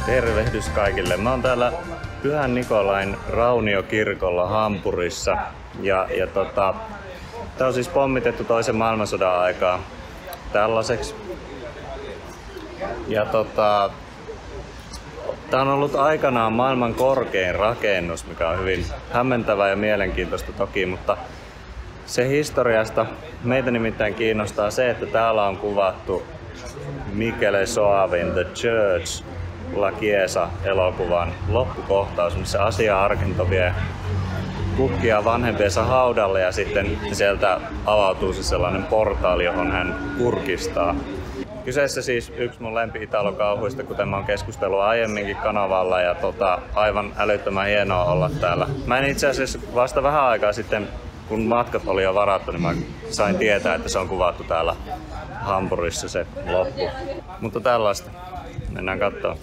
Tervehdys kaikille. Mä oon täällä Pyhän Nikolain rauniokirkolla Hampurissa. Tää on siis pommitettu toisen maailmansodan aikaa tällaiseksi. Tää on ollut aikanaan maailman korkein rakennus, mikä on hyvin hämmentävää ja mielenkiintoista toki, mutta se historiasta meitä nimittäin kiinnostaa se, että täällä on kuvattu Michele Soavin The Church La Chiesa-elokuvan loppukohtaus, missä Asia Argento vie kukkia vanhempiensa haudalle ja sitten sieltä avautuu se sellainen portaali, johon hän kurkistaa. Kyseessä siis yksi mun lempi-italokauhuista, kuten mä oon keskustellut aiemminkin kanavalla, ja aivan älyttömän hienoa olla täällä. Mä en itse asiassa vasta vähän aikaa sitten, kun matkat oli jo varattu, niin mä sain tietää, että se on kuvattu täällä Hampurissa se loppu. Mutta tällaista. Mennään katsomaan.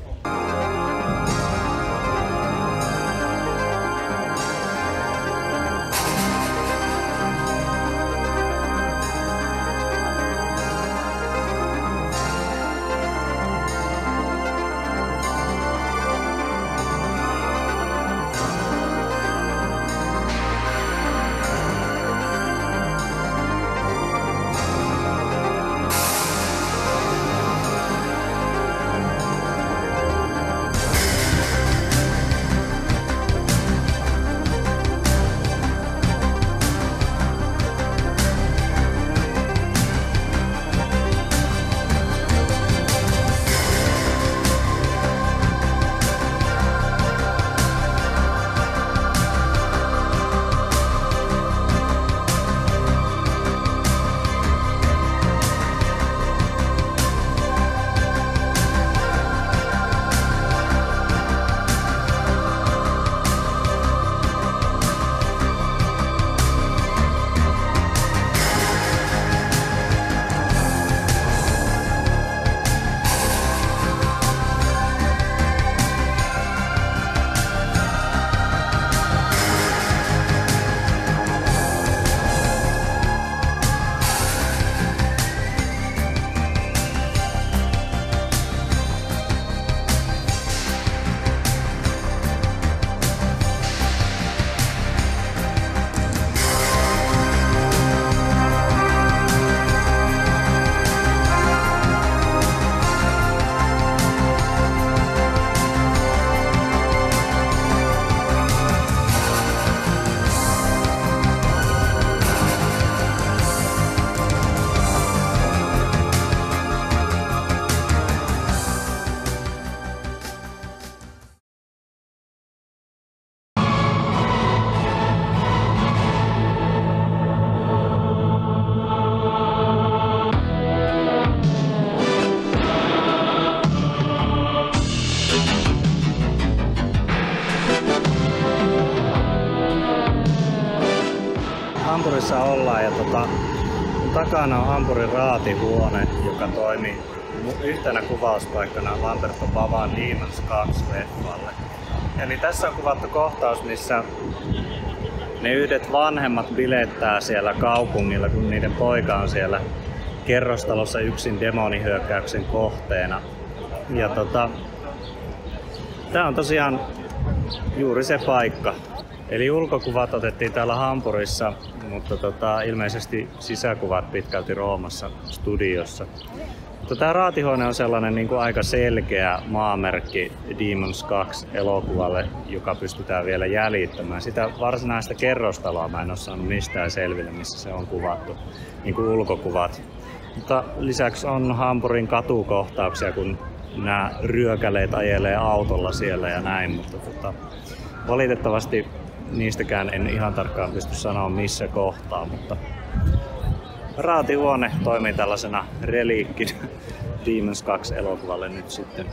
Hampurissa ollaan ja takana on Hampurin raatihuone, joka toimi yhtenä kuvauspaikkana Lamberto Bavan Demons 2-leffalle. Eli tässä on kuvattu kohtaus, missä ne yhdet vanhemmat bilettää siellä kaupungilla, kun niiden poika on siellä kerrostalossa yksin demonihyökkäyksen kohteena. Ja tää on tosiaan juuri se paikka. Eli ulkokuvat otettiin täällä Hampurissa, mutta ilmeisesti sisäkuvat pitkälti Roomassa studiossa. Tämä raatihuone on sellainen niin kuin aika selkeä maamerkki Demons 2 elokuvalle, joka pystytään vielä jäljittämään. Sitä varsinaista kerrostaloa mä en ole saanut mistään selville, missä se on kuvattu, niin kuin ulkokuvat. Mutta lisäksi on Hampurin katukohtauksia, kun nämä ryökäleet ajelee autolla siellä ja näin, mutta valitettavasti niistäkään en ihan tarkkaan pysty sanoa missä kohtaa, mutta raatihuone toimii tällaisena reliikkinä Demons 2 elokuvalle nyt sitten.